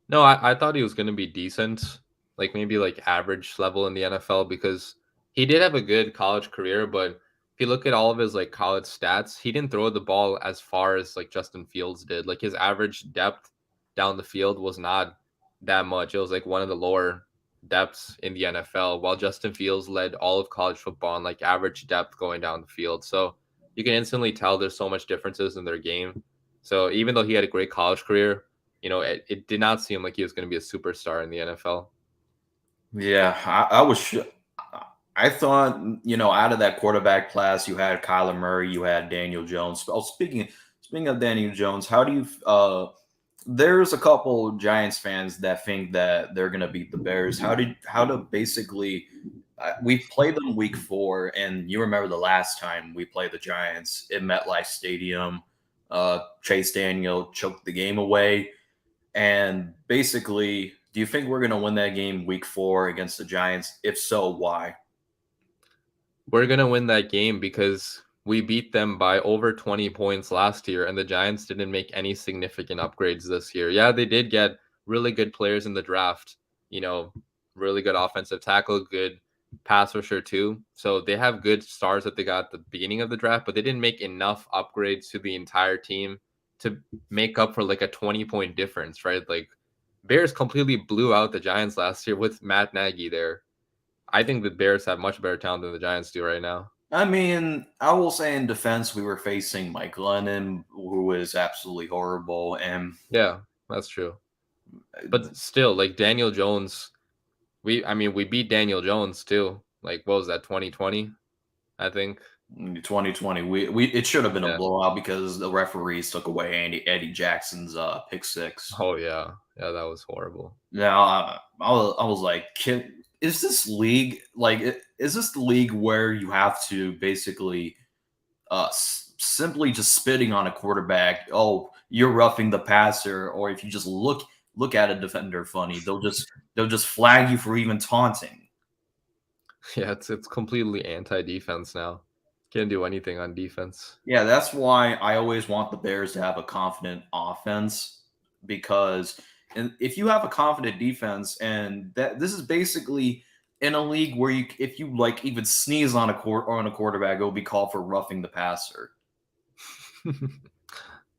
No, I thought he was going to be decent, like maybe like average level in the NFL because he did have a good college career. But if you look at all of his like college stats, he didn't throw the ball as far as like Justin Fields did. Like his average depth down the field was not that much. It was like one of the lower depths in the NFL, while Justin Fields led all of college football on like average depth going down the field. So you can instantly tell there's so much differences in their game. So even though he had a great college career, it did not seem like he was going to be a superstar in the NFL. Yeah, I was. I thought, out of that quarterback class, you had Kyler Murray, you had Daniel Jones. Oh, speaking of Daniel Jones, how do you? There's a couple Giants fans that think that they're gonna beat the Bears. How to basically? We played them week 4, and you remember the last time we played the Giants in MetLife Stadium. Chase Daniel choked the game away. And basically, do you think we're going to win that game week 4 against the Giants? If so, why? We're going to win that game because we beat them by over 20 points last year, and the Giants didn't make any significant upgrades this year. Yeah, they did get really good players in the draft, you know, really good offensive tackle, good pass rusher too. So they have good stars that they got at the beginning of the draft, but they didn't make enough upgrades to the entire team to make up for like a 20-point difference, right? Like Bears completely blew out the Giants last year with Matt Nagy there. I think the Bears have much better talent than the Giants do right now. I mean, I will say in defense, we were facing Mike Lennon, who is absolutely horrible. And Yeah, that's true. But still, like Daniel Jones, we beat Daniel Jones too. Like what was that, 2020? I think. 2020, we it should have been a Yeah. blowout because the referees took away Eddie Jackson's pick six. Oh yeah. Yeah, that was horrible. Now, I was like, is this league is this the league where you have to basically simply just spitting on a quarterback? Oh, you're roughing the passer, or if you just look at a defender funny, they'll just flag you for even taunting. Yeah, it's completely anti-defense now. Can't do anything on defense. Yeah, that's why I always want the Bears to have a confident offense because if you have a confident defense, and that this is basically in a league where if you like even sneeze on a quarterback, it'll be called for roughing the passer.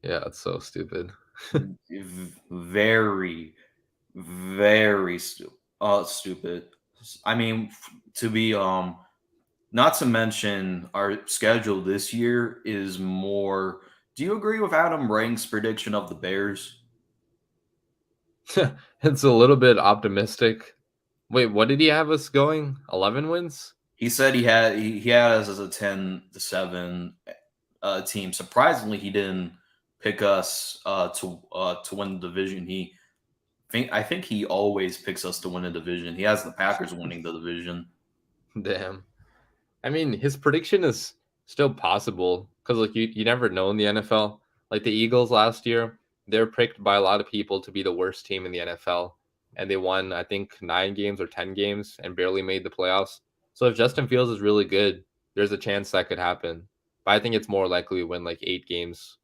Yeah, it's so stupid. Very, very stupid. I mean, to be not to mention our schedule this year is more. Do you agree with Adam Rank's prediction of the Bears? It's a little bit optimistic. Wait, what did he have us going? 11 wins? He said he had us as a 10-7 team. Surprisingly, he didn't pick us to win the division. I think he always picks us to win a division. He has the Packers winning the division. Damn. I mean, his prediction is still possible because like you never know in the NFL. Like the Eagles last year, they're picked by a lot of people to be the worst team in the NFL, and they won I think 9 games or 10 games and barely made the playoffs. So if Justin Fields is really good, there's a chance that could happen. But I think it's more likely we win like 8 games.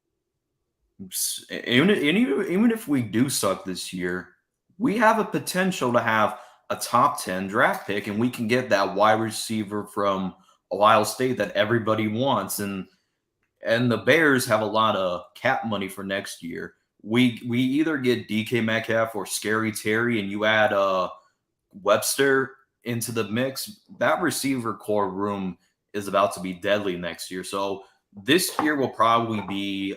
Even if we do suck this year, we have a potential to have a top 10 draft pick, and we can get that wide receiver from Ohio State that everybody wants. And the Bears have a lot of cap money for next year. We either get DK Metcalf or Scary Terry, and you add Webster into the mix. That receiver core room is about to be deadly next year. So this year will probably be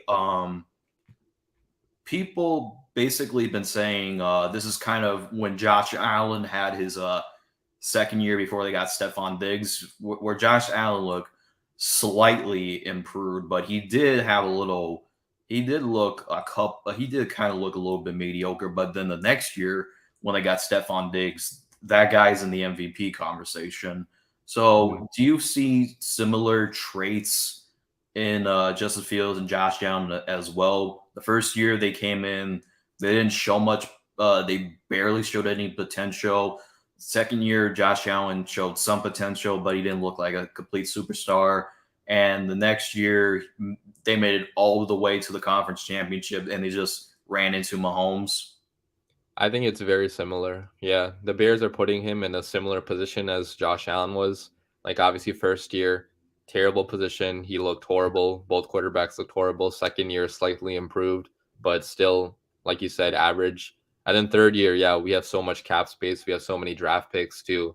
people basically been saying this is kind of when Josh Allen had his second year before they got Stephon Diggs, where Josh Allen looked slightly improved, but he did have a little. He did look a cup. He did kind of look a little bit mediocre. But then the next year, when they got Stephon Diggs, that guy's in the MVP conversation. Mhm. So, do you see similar traits in Justin Fields and Josh Allen as well. The first year they came in, they didn't show much. They barely showed any potential. Second year, Josh Allen showed some potential, but he didn't look like a complete superstar. And the next year, they made it all the way to the conference championship, and they just ran into Mahomes. I think it's very similar. Yeah, the Bears are putting him in a similar position as Josh Allen was. Like obviously first year, terrible position. He looked horrible. Both quarterbacks looked horrible. Second year, slightly improved, but still, like you said, average. And then third year, yeah, we have so much cap space. We have so many draft picks to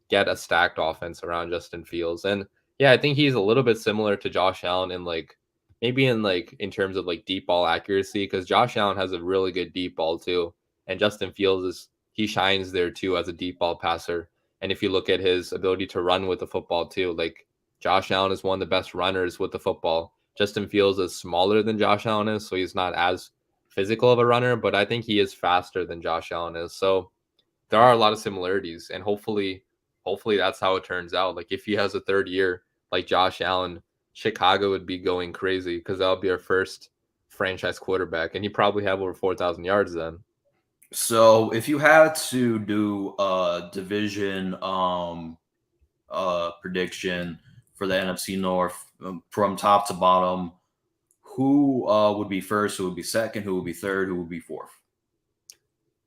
get a stacked offense around Justin Fields. And yeah, I think he's a little bit similar to Josh Allen in like maybe in like in terms of like deep ball accuracy, because Josh Allen has a really good deep ball too. And Justin Fields he shines there too as a deep ball passer. And if you look at his ability to run with the football too, like Josh Allen is one of the best runners with the football. Justin Fields is smaller than Josh Allen is, so he's not as physical of a runner, but I think he is faster than Josh Allen is. So there are a lot of similarities, and hopefully that's how it turns out. Like if he has a third year like Josh Allen, Chicago would be going crazy because that'll be our first franchise quarterback, and he probably have over 4,000 yards then. So if you had to do a division prediction for the NFC North from top to bottom, who would be first? Who would be second? Who would be third? Who would be fourth?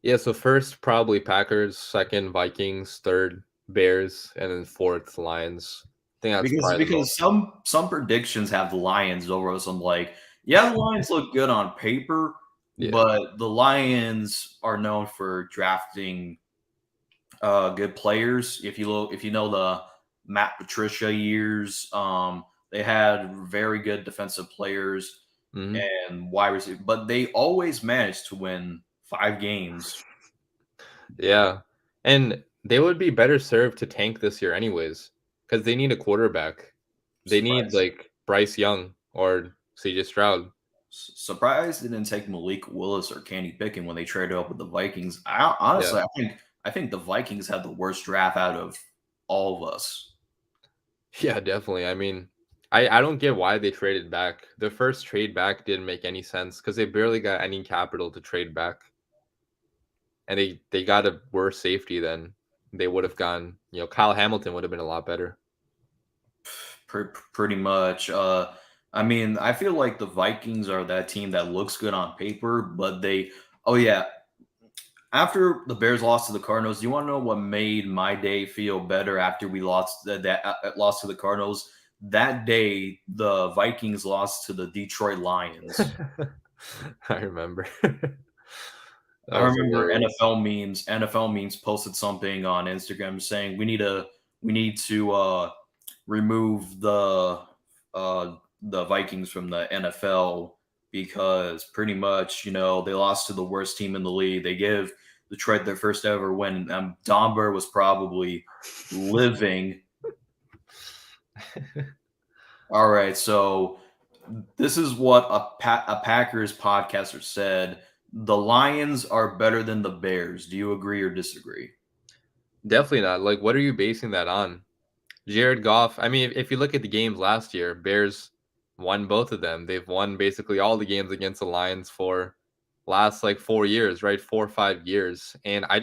Yeah, so first probably Packers, second Vikings, third Bears, and then fourth Lions. I think that's Because probably the most. because some predictions have the Lions over us. I'm like, yeah, the Lions look good on paper, Yeah. but the Lions are known for drafting good players. If you know the Matt Patricia years, they had very good defensive players Hmm. and wide receiver, but they always managed to win 5 games. Yeah. And they would be better served to tank this year anyways, because they need a quarterback. They need Surprise! like Bryce Young or CJ Stroud. Surprised they didn't take Malik Willis or Kenny Pickett when they traded up with the Vikings. Yeah. Honestly, I think the Vikings had the worst draft out of all of us. Yeah, definitely. I mean, I don't get why they traded back. The first trade back didn't make any sense because they barely got any capital to trade back. And they got a worse safety than they would have gone. You know, Kyle Hamilton would have been a lot better. Pretty much. I mean, I feel like the Vikings are that team that looks good on paper, but they. Oh yeah, after the Bears lost to the Cardinals, do you want to know what made my day feel better after we lost lost to the Cardinals? That day, the Vikings lost to the Detroit Lions. I remember. That I was remember hilarious. NFL memes posted something on Instagram saying we need to remove the Vikings from the NFL because pretty much they lost to the worst team in the league. They give Detroit their first ever win. Don Burr was probably living. All right, so this is what a Packers podcaster said. The Lions are better than the Bears. Do you agree or disagree? Definitely not. Like, what are you basing that on? Jared Goff. I mean, if you look at the games last year, Bears won both of them. They've won basically all the games against the Lions for last like 4 years, right? 4 or 5 years. And I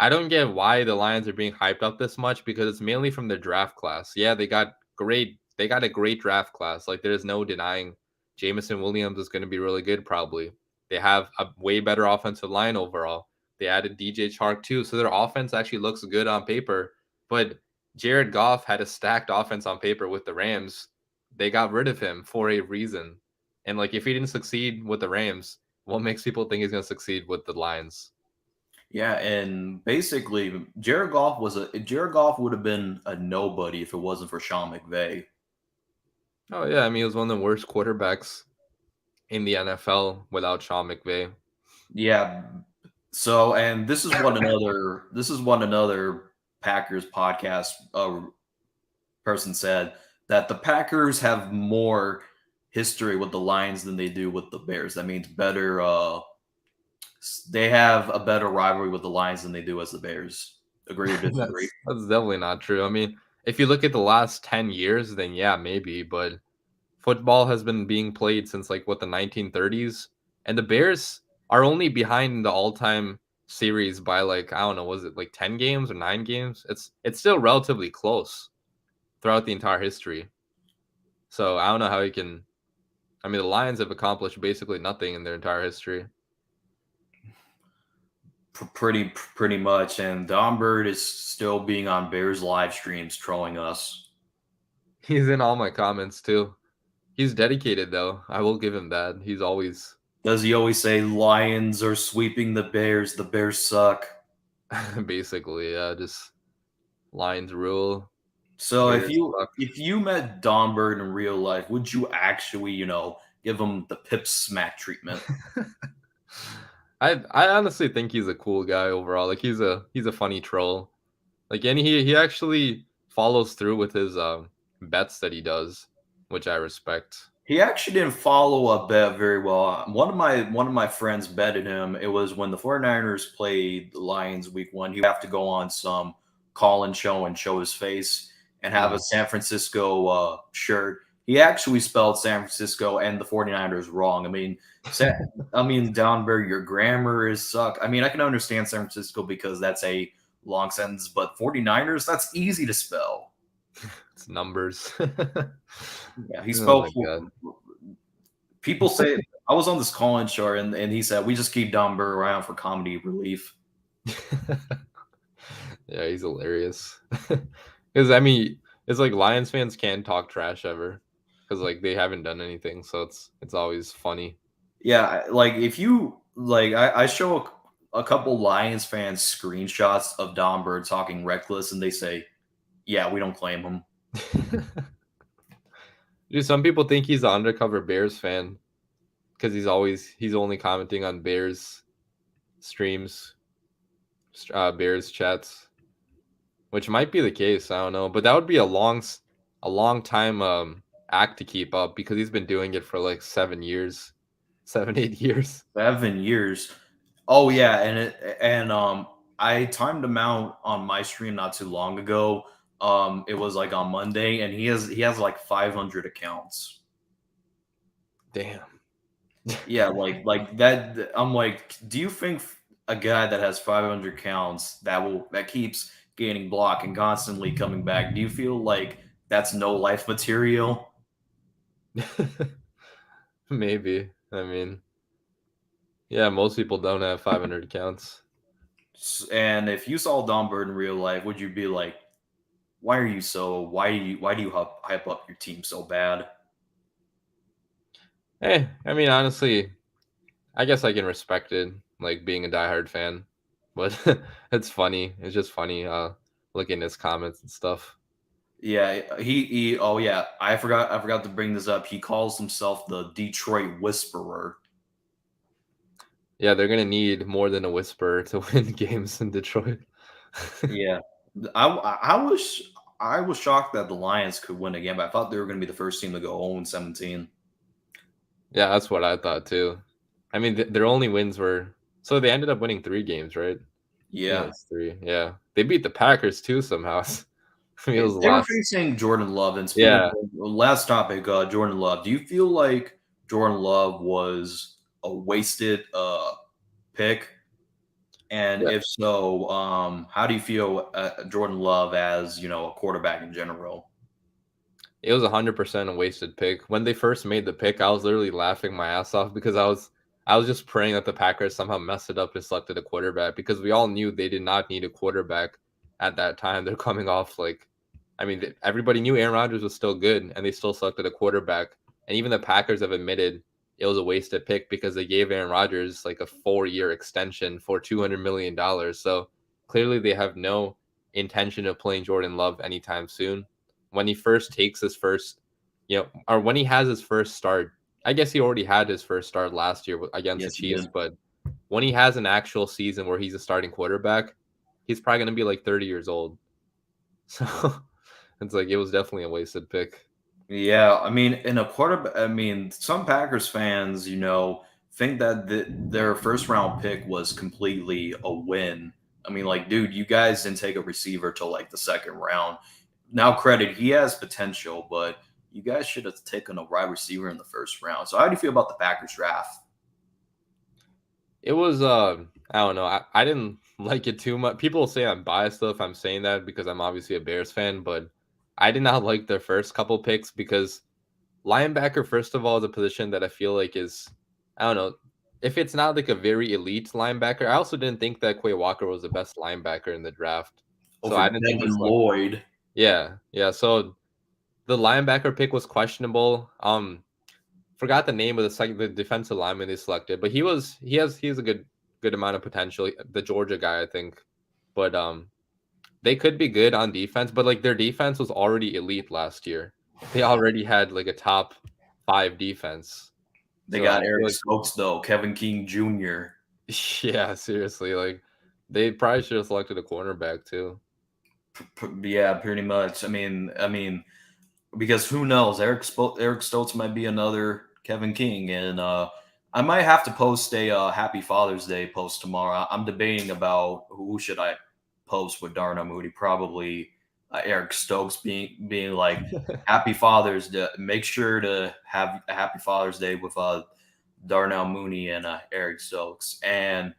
don't get why the Lions are being hyped up this much because it's mainly from their draft class. Yeah, they got a great draft class. Like there's no denying Jameson Williams is going to be really good probably. They have a way better offensive line overall. They added DJ Chark too, so their offense actually looks good on paper. But Jared Goff had a stacked offense on paper with the Rams. They got rid of him for a reason. And like if he didn't succeed with the Rams, what makes people think he's going to succeed with the Lions? Yeah, and basically, Jared Goff would have been a nobody if it wasn't for Sean McVay. Oh yeah, I mean he was one of the worst quarterbacks in the NFL without Sean McVay. Yeah. So, and this is what another Packers podcast person said that the Packers have more history with the Lions than they do with the Bears. That means better. They have a better rivalry with the Lions than they do as the Bears. Agree or disagree? That's definitely not true. I mean, if you look at the last 10 years, then yeah, maybe, but football has been being played since like what the 1930s, and the Bears are only behind the all-time series by like I don't know, was it like 10 games or 9 games? It's still relatively close throughout the entire history. So I don't know how he can. I mean, the Lions have accomplished basically nothing in their entire history. Pretty much. And Don Bird is still being on Bears live streams trolling us. He's in all my comments too. He's dedicated though. I will give him that. He's always Does he always say Lions are sweeping the Bears suck? basically just Lions rule. So Bears suck. if you met Don Bird in real life, would you actually, give him the pip smack treatment? I honestly think he's a cool guy overall. Like he's a funny troll. Like and he actually follows through with his bets that he does, which I respect. He actually didn't follow up bet very well. One of my friends betted him. It was when the 49ers played the Lions week 1. He would have to go on some call-in show and show his face and have a San Francisco shirt. He actually spelled San Francisco and the 49ers wrong. Downberg, your grammar is suck. I mean, I can understand San Francisco because that's a long sentence, but 49ers, that's easy to spell. It's numbers. Yeah, he spelled. God. People say I was on this call-in show and he said we just keep Don Burr around for comedy relief. Yeah, he's hilarious. Because I mean, it's like Lions fans can't talk trash ever because like they haven't done anything, so it's always funny. Yeah, like if you like, I show a couple Lions fans screenshots of Don Bird talking reckless, and they say, "Yeah, we don't claim him." Dude, some people think he's an undercover Bears fan because he's only commenting on Bears streams, Bears chats, which might be the case. I don't know, but that would be a long time act to keep up because he's been doing it for like 7 years, 8 years. 7 years. Oh yeah, and I timed him out on my stream not too long ago. It was like on Monday, and he has like 500 accounts. Damn. Yeah, like that. I'm like, do you think a guy that has 500 accounts that keeps gaining block and constantly coming back? Do you feel like that's no life material? Maybe. I mean, yeah, most people don't have 500 accounts. And if you saw Don Bird in real life, would you be like, why do you hype up your team so bad? Hey, I mean, honestly, I guess I can respect it, like being a diehard fan, but it's funny. It's just funny, looking at his comments and stuff. Yeah, he oh yeah, I forgot to bring this up. He calls himself the Detroit Whisperer. Yeah, they're gonna need more than a whisper to win games in Detroit. Yeah, I was shocked that the Lions could win again, but I thought they were going to be the first team to go 0-17. Yeah, that's what I thought too. I mean, their only wins were so they ended up winning 3 games, right? Yeah, it's 3. Yeah, they beat the Packers too somehow. they were facing Jordan Love, and last topic, Jordan Love. Do you feel like Jordan Love was a wasted pick? And if so, how do you feel Jordan Love as a quarterback in general? It was 100% a wasted pick. When they first made the pick, I was literally laughing my ass off because I was just praying that the Packers somehow messed it up and selected a quarterback because we all knew they did not need a quarterback at that time. They're coming off everybody knew Aaron Rodgers was still good and they still selected a quarterback. And even the Packers have admitted it was a wasted pick because they gave Aaron Rodgers like a 4-year extension for $200 million. So clearly they have no intention of playing Jordan Love anytime soon. When he first takes his first, or when he has his first start, I guess he already had his first start last year against the Chiefs, but when he has an actual season where he's a starting quarterback, he's probably going to be like 30 years old. So it's like, it was definitely a wasted pick. Yeah, I mean, some Packers fans, think that their first round pick was completely a win. I mean, like, dude, you guys didn't take a receiver till like the second round. Now, credit, he has potential, but you guys should have taken a wide receiver in the first round. So how do you feel about the Packers draft? It was I don't know. I didn't like it too much. People say I'm biased though if I'm saying that because I'm obviously a Bears fan, but I did not like their first couple picks because linebacker, first of all, is a position that I feel like is, I don't know, if it's not like a very elite linebacker. I also didn't think that Quay Walker was the best linebacker in the draft. So Over I didn't think they Devin selected. Lloyd. Yeah. So the linebacker pick was questionable. Forgot the name of the defensive lineman they selected, but he has a good amount of potential. The Georgia guy, I think, but they could be good on defense, but like their defense was already elite last year. They already had like a top 5 defense. They So I got feel Eric like Stokes though, Kevin King Jr. yeah, seriously, like they probably should have selected a cornerback too. Yeah, pretty much. I mean, because who knows? Eric Stokes might be another Kevin King, and I might have to post a Happy Father's Day post tomorrow. I'm debating about who should I post with Darnell Mooney. Probably Eric Stokes being like Happy Father's Day. Make sure to have a Happy Father's Day with Darnell Mooney and Eric Stokes, and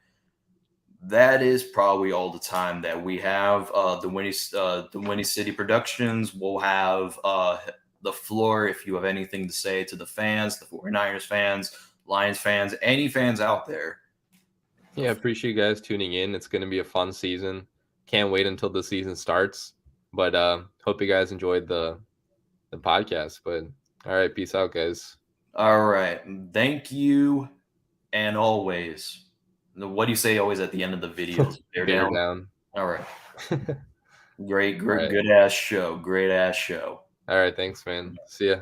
that is probably all the time that we have. The Winnie City Productions will have the floor if you have anything to say to the fans, the 49ers fans, Lions fans, any fans out there. Yeah, appreciate you guys tuning in. It's going to be a fun season. Can't wait until the season starts. But hope you guys enjoyed the podcast. But all right, peace out, guys. All right. Thank you. And always, what do you say always at the end of the videos? Bear Bear down. down. All right. Great, All right. good ass show. Great ass show. All right, thanks, man. See ya.